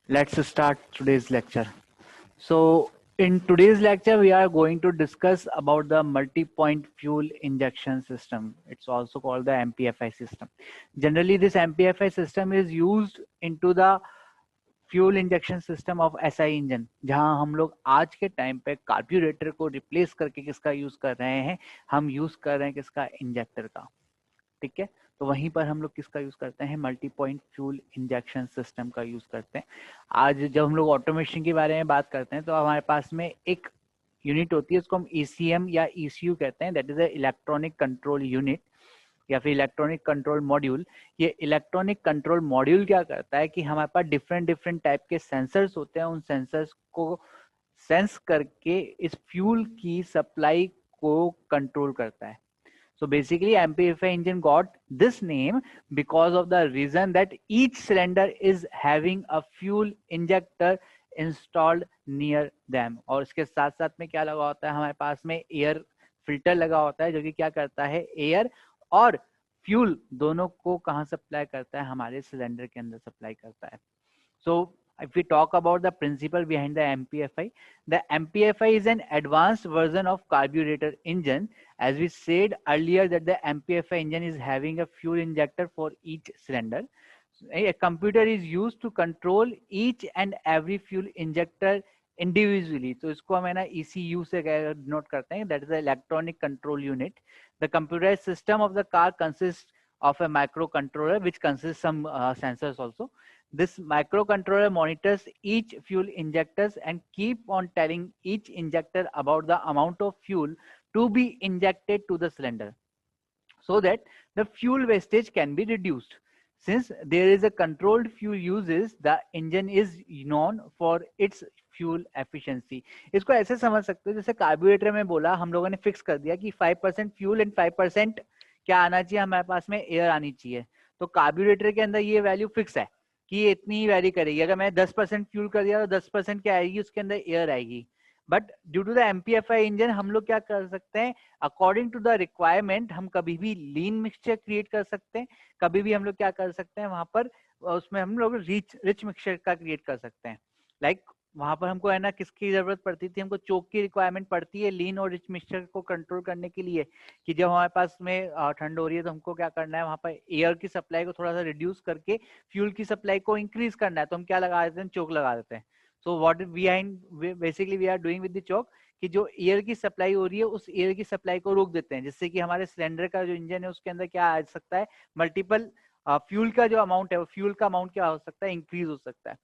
Let's start today's lecture. So, in today's lecture, we are going to discuss about the multi-point fuel injection system. It's also called the MPFI system. Generally, this MPFI system is used into the fuel injection system of SI engine, जहां हम लोग आज के time पे carburettor को replace करके किसका use कर रहे हैं, हम यूज कर रहे हैं किसका, इंजेक्टर का। ठीक है, तो वहीं पर हम लोग किसका यूज करते हैं, multi point fuel injection system का यूज करते हैं। आज जब हम लोग ऑटोमेशन के बारे में बात करते हैं तो हमारे पास में एक यूनिट होती है, उसको हम ईसीएम या ईसीयू कहते हैं, that is electronic control unit या फिर इलेक्ट्रॉनिक कंट्रोल मॉड्यूल। ये इलेक्ट्रॉनिक कंट्रोल मॉड्यूल क्या करता है कि हमारे पास डिफरेंट डिफरेंट टाइप के सेंसर्स होते हैं, उन सेंसर्स को सेंस करके इस फ्यूल की सप्लाई को कंट्रोल करता है। So basically MPFI engine got this name because of the reason that each cylinder is having a fuel injector installed near them। और इसके साथ साथ में क्या लगा होता है, हमारे पास में एयर फिल्टर लगा होता है जो कि क्या करता है, एयर और फ्यूल दोनों को कहाँ सप्लाई करता है, हमारे सिलेंडर के अंदर सप्लाई करता है। So if we talk about the principle behind the MPFI is an advanced version of carburetor engine. As we said earlier that the MPFI engine is having a fuel injector for each cylinder. A computer is used to control each and every fuel injector individually. तो इसको हम है ना ECU से note करते हैं, that is the electronic control unit. The computerized system of the car consists of a microcontroller which consists some sensors also. This microcontroller monitors each fuel injectors and keep on telling each injector about the amount of fuel to be injected to the cylinder so that the fuel wastage can be reduced. Since there is a controlled fuel uses, the engine is known for its fuel efficiency. इसको ऐसे समझ सकते हो जैसे carburettor में बोला, हम लोगों ने फिक्स कर दिया कि 5% फ्यूल एंड 5% क्या आना चाहिए, हमारे पास में एयर आनी चाहिए। तो कार्बोरेटर के अंदर ये वैल्यू फिक्स है कि ये इतनी ही वैरी करेगी। अगर मैं 10% फ्यूल कर दिया तो 10% क्या आएगी, उसके अंदर एयर आएगी। But due to the MPFI engine हम लोग क्या कर सकते हैं, अकॉर्डिंग टू द रिक्वायरमेंट हम कभी भी लीन मिक्सचर क्रिएट कर सकते हैं, कभी भी हम लोग क्या कर सकते हैं वहां पर उसमें हम लोग रिच मिक्सचर का क्रिएट कर सकते हैं। लाइक वहां पर हमको है ना किसकी जरूरत पड़ती थी, हमको चोक की रिक्वायरमेंट पड़ती है लीन और रिच मिक्सचर को कंट्रोल करने के लिए, कि जब हमारे पास में ठंड हो रही है तो हमको क्या करना है, वहां पर एयर की सप्लाई को थोड़ा सा रिड्यूस करके फ्यूल की सप्लाई को इंक्रीज करना है, तो हम क्या लगा देते हैं, चोक लगा देते हैं। So what basically we are doing with the choke, कि जो एयर की सप्लाई हो रही है उस एयर की सप्लाई को रोक देते हैं, जिससे कि हमारे सिलेंडर का जो इंजन है उसके अंदर क्या आ सकता है, मल्टीपल फ्यूल का जो अमाउंट है वो फ्यूल का अमाउंट क्या हो सकता है, इंक्रीज हो सकता है।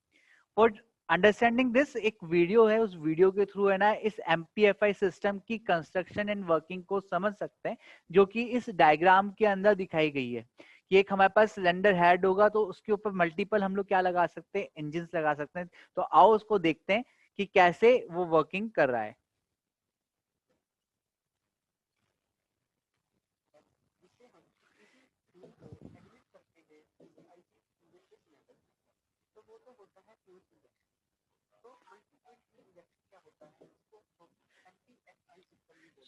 फॉर अंडरस्टैंडिंग दिस एक वीडियो है, उस वीडियो के थ्रू है ना इस एमपीएफआई सिस्टम की कंस्ट्रक्शन एंड वर्किंग को समझ सकते हैं, जो कि इस डायग्राम के अंदर दिखाई गई है। कि एक हमारे पास सिलेंडर हेड होगा तो उसके ऊपर मल्टीपल हम लोग क्या लगा सकते हैं, इंजन लगा सकते हैं। तो आओ उसको देखते हैं कि कैसे वो वर्किंग कर रहा है।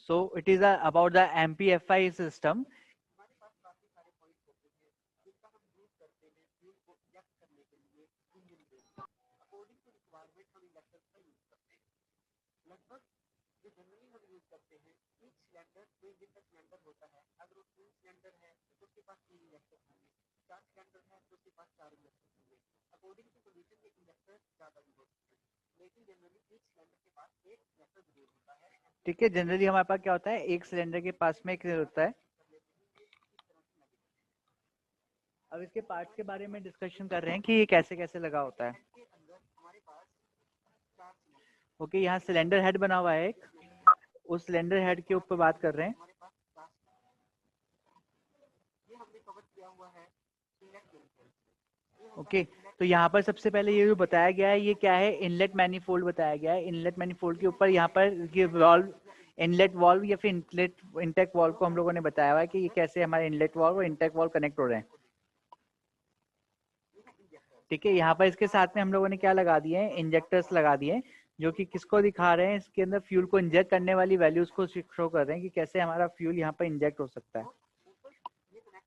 So it is about the MPFI system. ठीक है, जनरली हमारे पास क्या होता है, एक सिलेंडर के पास में एक होता है। अब इसके पार्ट्स के बारे में डिस्कशन कर रहे हैं कि ये कैसे कैसे लगा होता है। ओके, यहाँ सिलेंडर हेड बना हुआ है एक, उस सिलेंडर हेड के ऊपर बात कर रहे हैं। ओके, तो यहाँ पर सबसे पहले ये जो बताया गया है ये क्या है, इनलेट मैनिफोल्ड बताया गया है। इनलेट मैनिफोल्ड के ऊपर यहाँ पर ये वॉल्व, इनलेट वॉल्व या फिर इनलेट इंटेक वॉल्व को हम लोगों ने बताया हुआ है कि ये कैसे हमारे इनलेट वॉल्व और इंटेक वॉल्व कनेक्ट हो रहे हैं। ठीक है, यहाँ पर इसके साथ में हम लोगों ने क्या लगा दिए हैं, इंजेक्टर्स लगा दिए हैं, जो कि किसको दिखा रहे हैं, इसके अंदर फ्यूल को इंजेक्ट करने वाली वैल्यूज को शो कर रहे हैं कि कैसे हमारा फ्यूल यहाँ पर इंजेक्ट हो सकता है।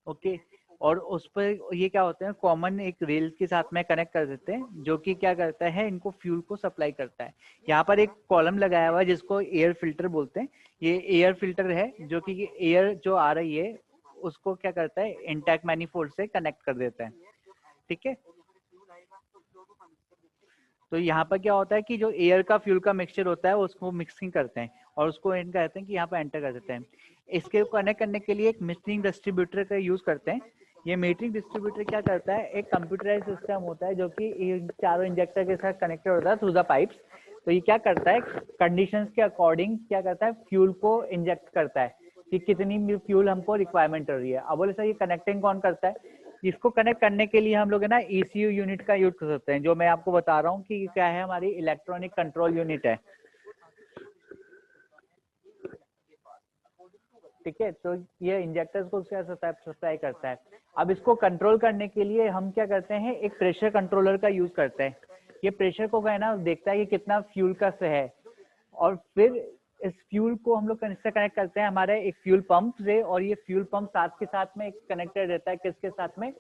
ओके, और उस पर ये क्या होते हैं, कॉमन एक रेल के साथ में कनेक्ट कर देते हैं, जो कि क्या करता है, इनको फ्यूल को सप्लाई करता है। यहाँ पर एक कॉलम लगाया हुआ है जिसको एयर फिल्टर बोलते हैं। ये एयर फिल्टर है जो कि एयर जो आ रही है उसको क्या करता है, इंटैक्ट मैनिफोल्ड से कनेक्ट कर देता है। ठीक है, तो यहाँ पर क्या होता है कि जो एयर का फ्यूल का मिक्सचर होता है उसको मिक्सिंग करते हैं और उसको इन कहते हैं कि यहाँ पर एंटर कर देते हैं। इसके कनेक्ट करने के लिए एक मीटरिंग डिस्ट्रीब्यूटर का यूज करते हैं। ये मीटरिंग डिस्ट्रीब्यूटर क्या करता है, एक कंप्यूटराइज सिस्टम होता है जो कि चारों इंजेक्टर के साथ कनेक्टेड होता है थ्रू द पाइप्स। तो ये क्या करता है, कंडीशंस के अकॉर्डिंग क्या करता है, फ्यूल को इंजेक्ट करता है कि कितनी फ्यूल हमको रिक्वायरमेंट हो रही है। अब बोले सर ये कनेक्टिंग कौन करता है, इसको कनेक्ट करने के लिए हम लोग है ना ECU यूनिट का यूज कर सकते हैं, जो मैं आपको बता रहा हूँ कि क्या है, हमारी इलेक्ट्रॉनिक कंट्रोल यूनिट है। ठीक है, तो ये इंजेक्टर्स को क्या सप्लाई करता है। अब इसको कंट्रोल करने के लिए हम क्या करते हैं, एक प्रेशर कंट्रोलर का यूज करते हैं। ये प्रेशर को है ना देखता है कि कितना फ्यूल का से है, और फिर इस फ्यूल को हम लोग किससे कनेक्ट करते हैं, हमारे एक फ्यूल पंप से। और ये फ्यूल पंप साथ के साथ में कनेक्टेड रहता है किसके साथ में,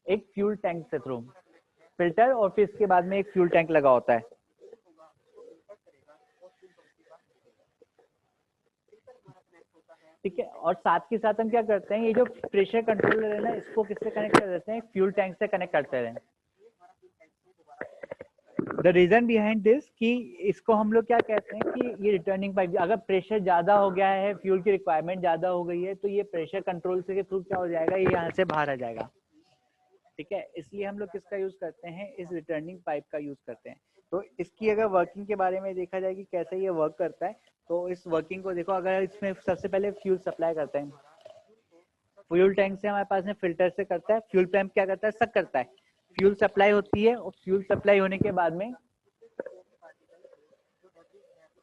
एक फ्यूल टैंक से थ्रू फिल्टर, और फिर इसके बाद में एक फ्यूल टैंक लगा होता है। ठीक है, और साथ के साथ हम क्या करते हैं, ये जो प्रेशर कंट्रोलर है ना, इसको किससे कनेक्ट कर देते हैं, फ्यूल टैंक से कनेक्ट करते हैं। द रीजन बिहाइंड दिस कि इसको हम लोग क्या कहते हैं कि ये रिटर्निंग पाइप, अगर प्रेशर ज्यादा हो गया है, फ्यूल की रिक्वायरमेंट ज्यादा हो गई है, तो ये प्रेशर कंट्रोल से के थ्रू क्या हो जाएगा, ये यहाँ से बाहर आ जाएगा। ठीक है, इसलिए हम लोग किसका यूज करते हैं, इस रिटर्निंग पाइप का यूज करते हैं। तो इसकी अगर वर्किंग के बारे में देखा जाए कि कैसे ये वर्क करता है, तो इस वर्किंग को देखो। अगर इसमें सबसे पहले फ्यूल सप्लाई करते हैं, फ्यूल टैंक से हमारे पास में फिल्टर से करता है, फ्यूल पंप क्या करता है, सक करता है, फ्यूल सप्लाई होती है, और फ्यूल सप्लाई होने के बाद में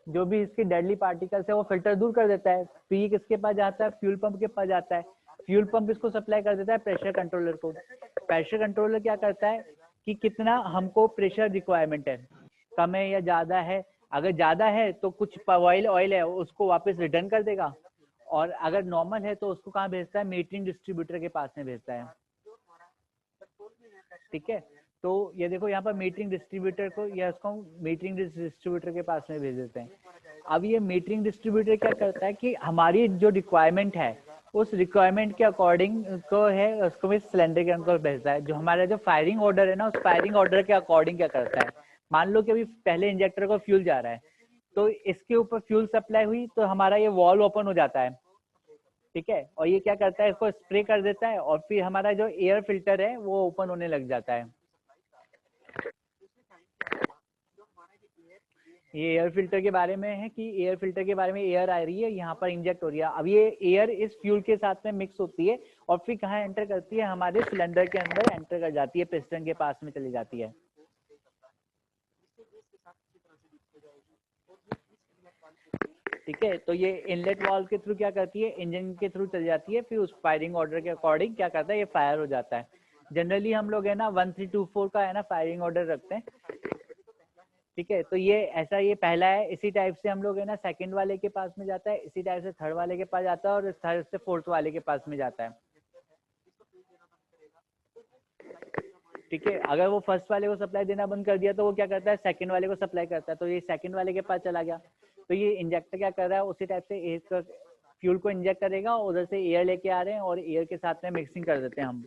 जो भी इसके डेडली पार्टिकल्स है वो फिल्टर दूर कर देता है। फिर ये किसके पास जाता है, फ्यूल पंप के पास जाता है। फ्यूल पंप इसको सप्लाई कर देता है प्रेशर कंट्रोलर को। प्रेशर कंट्रोलर क्या करता है कि कितना हमको प्रेशर रिक्वायरमेंट है, कम है या ज्यादा है। अगर ज्यादा है तो कुछ ऑयल ऑयल है उसको वापस रिटर्न कर देगा, और अगर नॉर्मल है तो उसको कहाँ भेजता है, मीटरिंग डिस्ट्रीब्यूटर के पास में भेजता है। ठीक है, तो ये देखो यहाँ पर मीटरिंग डिस्ट्रीब्यूटर को, या उसको मीटरिंग डिस्ट्रीब्यूटर के पास में भेज देते हैं। अब ये मीटरिंग डिस्ट्रीब्यूटर क्या करता है कि हमारी जो रिक्वायरमेंट है उस रिक्वायरमेंट के अकॉर्डिंग को है उसको भी सिलेंडर के अंदर भेजता है। जो हमारा जो फायरिंग ऑर्डर है ना, उस फायरिंग ऑर्डर के अकॉर्डिंग क्या करता है, मान लो कि अभी पहले इंजेक्टर को फ्यूल जा रहा है, तो इसके ऊपर फ्यूल सप्लाई हुई तो हमारा ये वॉल्व ओपन हो जाता है। ठीक है, और ये क्या करता है, इसको स्प्रे कर देता है, और फिर हमारा जो एयर फिल्टर है वो ओपन होने लग जाता है। ये एयर फिल्टर के बारे में है कि एयर फिल्टर के बारे में, एयर आ रही है यहाँ पर इंजेक्ट हो रही है। अब ये एयर इस फ्यूल के साथ में मिक्स होती है और फिर कहाँ एंटर करती है, हमारे सिलेंडर के अंदर एंटर कर जाती है, पिस्टन के पास में चली जाती है। ठीक है, तो ये इनलेट वाल्व के थ्रू क्या करती है, इंजन के थ्रू चली जाती है, फिर उस फायरिंग ऑर्डर के अकॉर्डिंग क्या करता है, ये फायर हो जाता है। जनरली हम लोग है ना 1324 का है ना फायरिंग ऑर्डर रखते हैं। ठीक है, तो ये ऐसा, ये पहला है। इसी टाइप से हम लोग है ना सेकंड वाले के पास में जाता है, इसी टाइप से थर्ड वाले के पास जाता है, और थर्ड से फोर्थ वाले के पास में जाता है। ठीक है, अगर वो फर्स्ट वाले को सप्लाई देना बंद कर दिया तो वो क्या करता है, सेकंड वाले को सप्लाई करता है, तो ये सेकंड वाले के पास चला गया। तो ये इंजेक्टर क्या कर रहा है, उसी टाइप से एक फ्यूल को इंजेक्ट करेगा, उधर से एयर लेके आ रहे हैं और एयर के साथ में मिक्सिंग कर देते हैं हम।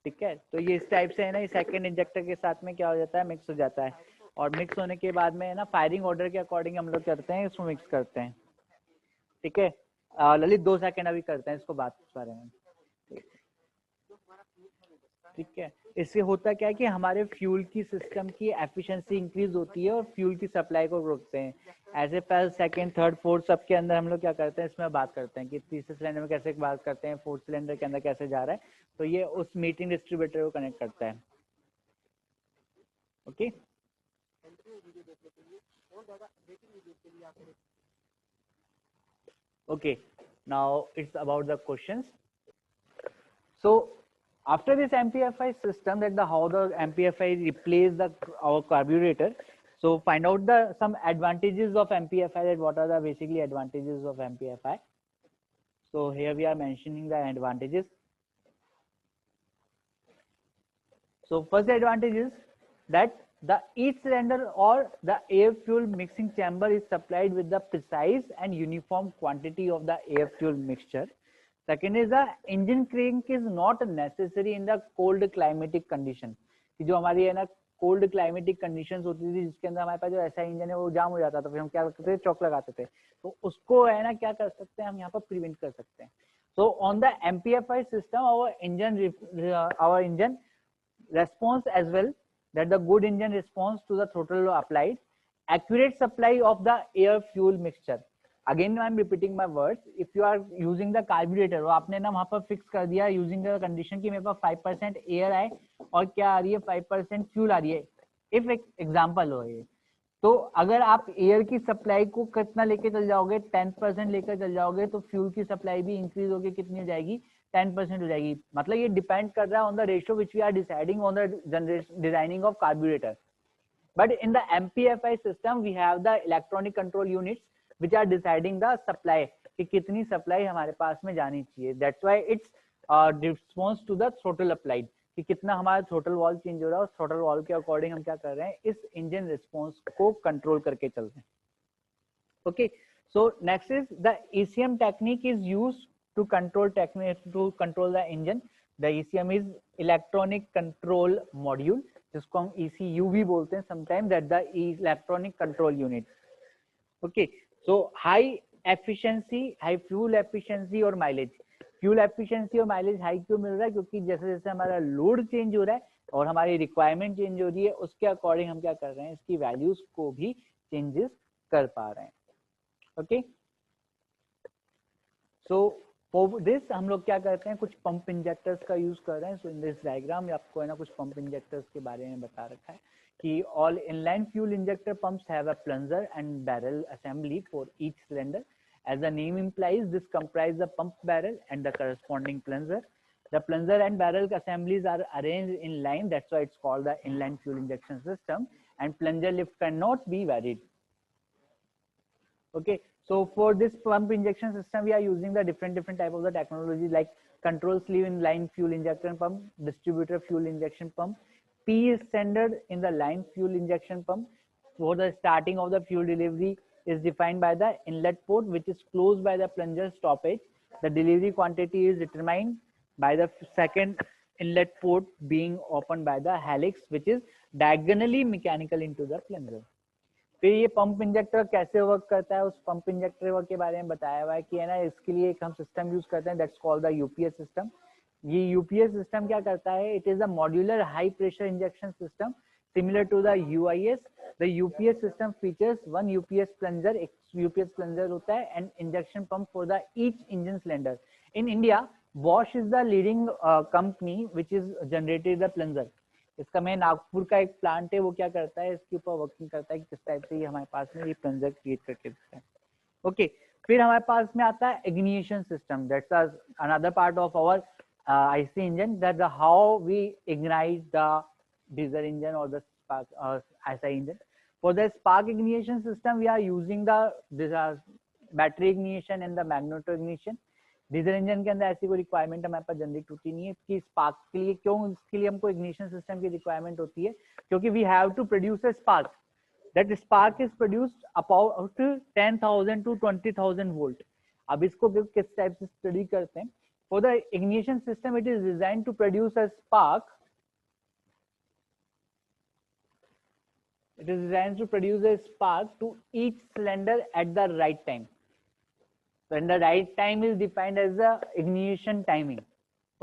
ठीक है, तो ये इस टाइप से है ना, ये सेकंड इंजेक्टर के साथ में क्या हो जाता है, मिक्स हो जाता है। और मिक्स होने के बाद में है ना फायरिंग ऑर्डर के अकॉर्डिंग हम लोग करते हैं, इसको मिक्स करते हैं। ठीक है, ललित 2 सेकंड अभी करते हैं इसको बात इस बारे में। ठीक है, इससे होता क्या है कि हमारे फ्यूल की सिस्टम की एफिशिएंसी इंक्रीज होती है और फ्यूल की सप्लाई को रोकते हैं। एज पहले सेकंड थर्ड फोर्थ सबके अंदर हम लोग क्या करते हैं, इसमें बात करते हैं कि तीसरे सिलेंडर में कैसे बात करते हैं, फोर्थ सिलेंडर के अंदर कैसे जा रहा है। तो ये उस मीटिंग डिस्ट्रीब्यूटर को कनेक्ट करता है। Okay, okay, now it's about the questions. So after this MPFI system, that the how the MPFI replace the our carburetor. So find out the some advantages of MPFI, that what are the basically advantages of MPFI. So here we are mentioning the advantages. So first advantage is that the each cylinder or the air fuel mixing chamber is supplied with the precise and uniform quantity of the air fuel mixture. Second is the engine crank is not necessary in the cold climatic condition. कि जो हमारी है ना cold climatic conditions होती थी जिसके अंदर हमारे पास जो ऐसा इंजन है वो जाम हो जाता था, फिर हम क्या करते थे, चौक लगाते थे, तो उसको है ना क्या कर सकते हैं हम यहाँ पर प्रिवेंट कर सकते हैं. So on the MPFI system, our engine response as well, that the good engine response to the throttle applied, accurate supply of the air fuel mixture. Again I am repeating my words. If you are using the carburetor, वो आपने ना वहां पर fix कर दिया using the condition कि मेरे पास 5% air आए और क्या आ रही है 5% फ्यूल आ रही है, इफ एग्जाम्पल हो ये, तो अगर आप एयर की सप्लाई को कितना लेके चल जाओगे, 10% लेकर चल जाओगे, तो फ्यूल की सप्लाई भी इंक्रीज होगी, कितनी हो जाएगी, 10% हो जाएगी. मतलब ये डिपेंड कर रहा है on the ratio which we are deciding on the designing of carburettor. But in the MPFI system we have the electronic control units which are deciding the supply, कि कितनी सप्लाई हमारे पास में जानी चाहिए. That's why it's response to the throttle applied, कि कितना हमारा throttle valve change हो रहा है, और थ्रोटल वॉल्व के अकॉर्डिंग हम क्या कर रहे हैं, इस इंजन रिस्पॉन्स को कंट्रोल करके चल रहे हैं. Okay, so next is the ECM technique is used to control the engine. The ECM is electronic control module, जिसको हम ECU भी बोलते हैं sometime, that the electronic control unit. Okay, so high efficiency, high fuel efficiency और mileage. Fuel efficiency और mileage high क्यों मिल रहा है, क्योंकि जैसे जैसे हमारा लोड चेंज हो रहा है और हमारी रिक्वायरमेंट चेंज हो रही है, उसके अकॉर्डिंग हम क्या कर रहे हैं, इसकी वैल्यूज को भी चेंजेस कर पा रहे हैं. ओके, सो फॉर दिस हम लोग क्या करते हैं, कुछ पंप इंजेक्टर्स का यूज कर रहे हैं. सो इन दिस डायग्राम आपको है ना कुछ पंप इंजेक्टर्स के बारे में बता रखा है कि all inline fuel injector pumps have a plunger and barrel assembly for each cylinder. As the name implies, this comprises the pump barrel and the corresponding plunger. The plunger and barrel assemblies are arranged in line. That's why it's called the inline fuel injection system. And plunger lift cannot be varied. Okay, so for this pump injection system, we are using the different type of the technology like control sleeve in line fuel injection pump, distributor fuel injection pump. P is standard in the line fuel injection pump. For the starting of the fuel delivery is defined by the inlet port, which is closed by the plunger stoppage. The delivery quantity is determined by the second inlet port being opened by the helix, which is diagonally mechanical into the plunger. फिर ये pump injector कैसे work करता है, उस pump injector work के बारे में बताया हुआ है कि है ना, इसके लिए एक हम सिस्टम यूज करते हैं, that's called the UPS system. ये यूपीएस सिस्टम क्या करता है, it is a modular high pressure injection system similar to the UIS. The UPS system features one UPS plunger, एक UPS plunger होता है, and injection pump for the each engine cylinder. In India, Bosch is the leading company which is generated the plunger. इसका मैं नागपुर का एक plant है, वो क्या करता है, इसके ऊपर वर्किंग करता है कि किस टाइप से ये हमारे पास में ये प्लंजर क्रिएट करके देता है. ओके, फिर हमारे पास में आता है ignition system. That's another part of our IC engine, that how we ignite the diesel engine or the spark SI engine. For the spark ignition system, we are using the battery ignition and the magneto ignition. Diesel engine के अंदर ऐसी कोई requirement हमारे पास generate होती नहीं है कि spark के लिए. क्यों इसके लिए हमको इग्निशन सिस्टम की रिक्वायरमेंट होती है, क्योंकि we have to produce a spark. That spark is produced about 10,000 to 20,000 volt. अब इसको किस टाइप से स्टडी करते हैं. For the ignition system it is design to produce a spark. It is designed to produce a spark to each cylinder at the right time. When the right time is defined as the ignition timing.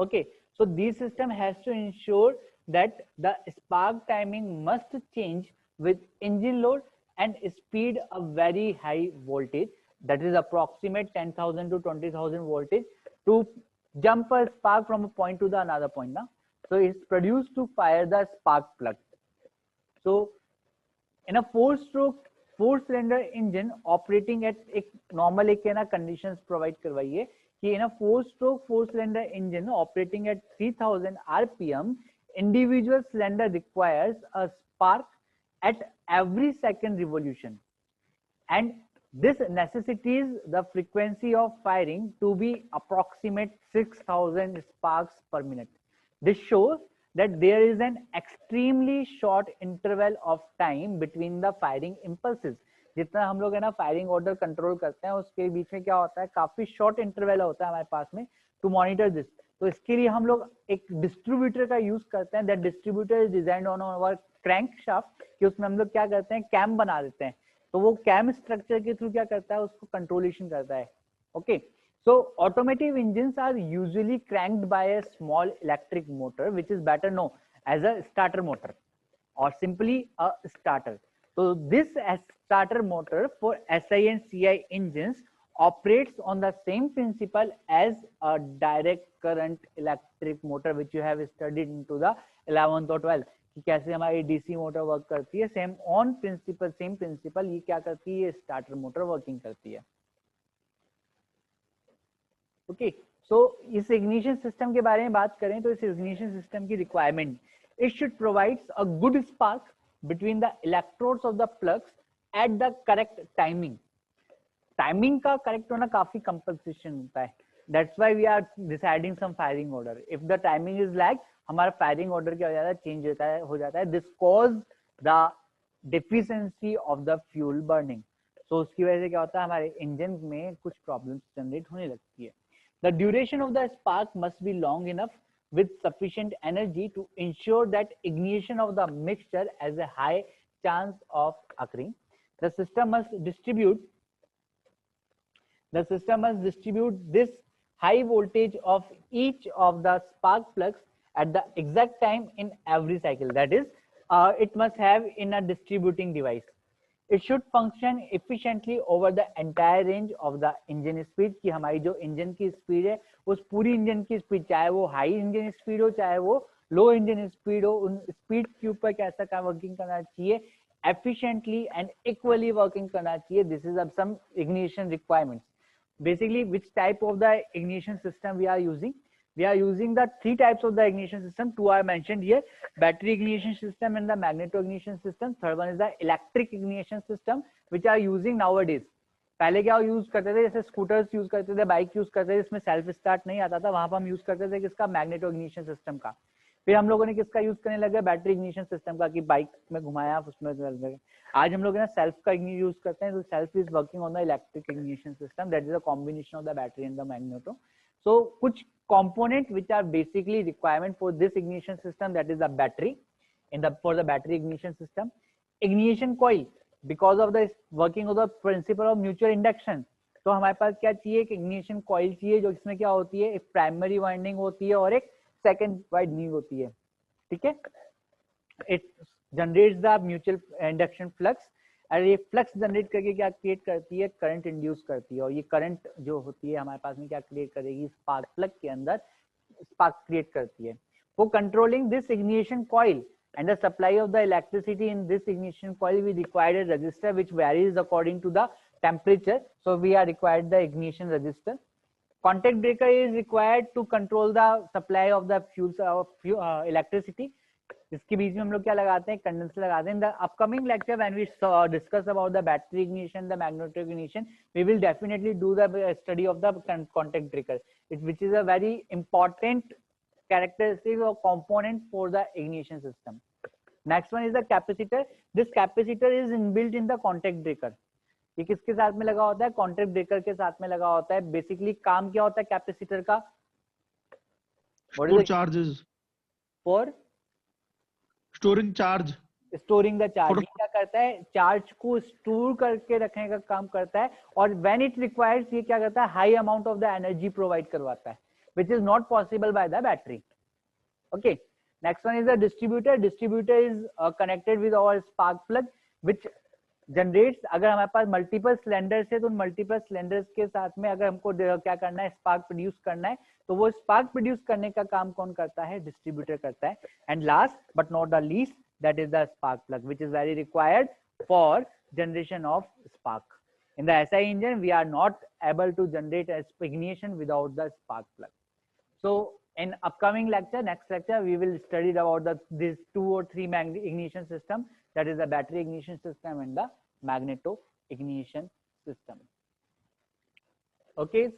Okay, so this system has to ensure that the spark timing must change with engine load and speed a very high voltage, that is approximate 10,000 to 20,000 voltage, to jump a spark from a point to the another point. Now, so it's produced to fire the spark plug. So in a four cylinder engine operating at एक normal एक है ना conditions provide करवाइए कि in a four cylinder engine operating at 3000 RPM, individual cylinder requires a spark at every second revolution, and this necessitates the frequency of firing to be approximate 6000 sparks per minute. This shows that there is an extremely short interval of time between the firing impulses. जितना हम लोग है ना firing order control करते हैं उसके बीच में क्या होता है, काफी शॉर्ट इंटरवल होता है हमारे पास में टू मॉनिटर दिस. तो इसके लिए हम लोग एक डिस्ट्रीब्यूटर का यूज करते हैं. That distributor is designed on our crankshaft, कि उसमें हम लोग क्या करते हैं, कैम बना देते हैं. तो वो कैम स्ट्रक्चर के थ्रू क्या करता है, उसको कंट्रोलेशन करता है. Okay, so automotive engines are usually cranked by a small electric motor which is better known as a starter motor or simply a starter. So this starter motor for SI and CI engines operates on the same principle as a direct current electric motor which you have studied into the 11th or 12th, कि कैसे हमारी DC motor work करती है. Same on principle, same principle ये क्या करती है, starter motor working करती है. ओके, सो इस इग्निशन सिस्टम के बारे में बात करें तो इस इग्निशन सिस्टम की requirement, it should provides a good spark between the electrodes of the plugs at the correct timing. Timing का करेक्ट होना काफी कंपल्सेशन होता है. That's why we are deciding some firing order. If the timing is lag, हमारा firing order क्या हो जाता है, चेंज हो जाता है. This cause the deficiency of the fuel burning. So उसकी वजह से क्या होता है, हमारे इंजन में कुछ प्रॉब्लम्स जनरेट होने लगती है. The duration of the spark must be long enough with sufficient energy to ensure that ignition of the mixture has a high chance of occurring. The system must distribute this high voltage of each of the spark plugs at the exact time in every cycle. That is, it must have in a distributing device. It should function efficiently over the entire range of the engine speed. कि हमारी जो engine की speed है उस पूरी engine की speed, चाहे वो हाई इंजन स्पीड हो चाहे वो लो इंजन स्पीड हो, उन स्पीड के ऊपर कैसा का वर्किंग करना चाहिए, efficiently and equally working करना चाहिए. This is some ignition requirements. Basically, which type of the ignition system we are using? We are using the three types of the ignition system. Two are mentioned here: battery ignition system and the magneto ignition system. Third one is the electric ignition system, which are using nowadays. पहले क्या use करते थे, जैसे scooters use करते थे, bike use करते थे, इसमें सेल्फ स्टार्ट नहीं आता था, वहां पर हम यूज करते थे किसका, मैग्नेटो इग्निशन सिस्टम का. फिर हम लोगों ने किसका यूज करने लगे, बैटरी इग्निशन सिस्टम का, कि बाइक में घुमाया उसमें चल गए. आज हम लोग ना सेल्फ का यूज करते हैं. तो self is working on the electric ignition system. That is a combination of the battery and the magneto. So कुछ component which are basically requirement for this ignition system, that is the battery. For the battery ignition system, ignition coil, because of the working of the principle of mutual induction. तो हमारे पास क्या चाहिए, एक ignition coil चाहिए, जो इसमें क्या होती है, एक प्राइमरी वाइंडिंग होती है और एक सेकेंड वाइंडिंग होती है. ठीक है, it generates the mutual induction flux. और ये फ्लक्स जनरेट करके क्या क्रिएट करती है, करंट इंड्यूस करती है. और ये करंट जो होती है हमारे पास में क्या क्रिएट करेगी, स्पार्क प्लग के अंदर स्पार्क क्रिएट करती है. For controlling this ignition coil and the supply of the electricity in this ignition coil, we require a resistor which varies according to the temperature. So we are required the ignition resistor. Contact breaker is required to control the supply of the electricity. इसके बीच में हम लोग क्या लगाते हैं, condenser लगाते हैं. In the upcoming lecture when we discuss about the battery ignition, the magnetic ignition, we will definitely do the study of the contact breaker, which is a very important characteristic or component for the ignition system. Next one is the capacitor. This capacitor is inbuilt in the contact breaker. ये किसके साथ में लगा होता है, contact breaker के साथ में लगा होता है. बेसिकली काम क्या होता है कैपेसिटर का, charges for storing charge. Storing the charge. क्या करता है, चार्ज को स्टोर करके रखने का काम करता है. और व्हेन इट रिक्वायर्स, ये क्या करता है, high amount of the energy provide करवाता है, which is not possible by the battery. Okay, next one is the distributor. Distributor is connected with our spark plug which generates, अगर हमारे पास multiple cylinders है तो उन मल्टीपल सिलेंडर्स के साथ में अगर हमको क्या करना है, स्पार्क प्रोड्यूस करना है, तो वो स्पार्क प्रोड्यूस करने का काम कौन करता है, डिस्ट्रीब्यूटर करता है. And last but not the least, that is the spark plug, which is very required for generation of spark. In the SI engine, we are not able to generate ignition without the spark plug. So In upcoming lecture, next lecture, we will study about these 2 or 3 ignition system, that is the battery ignition system and the magneto ignition system. Okay.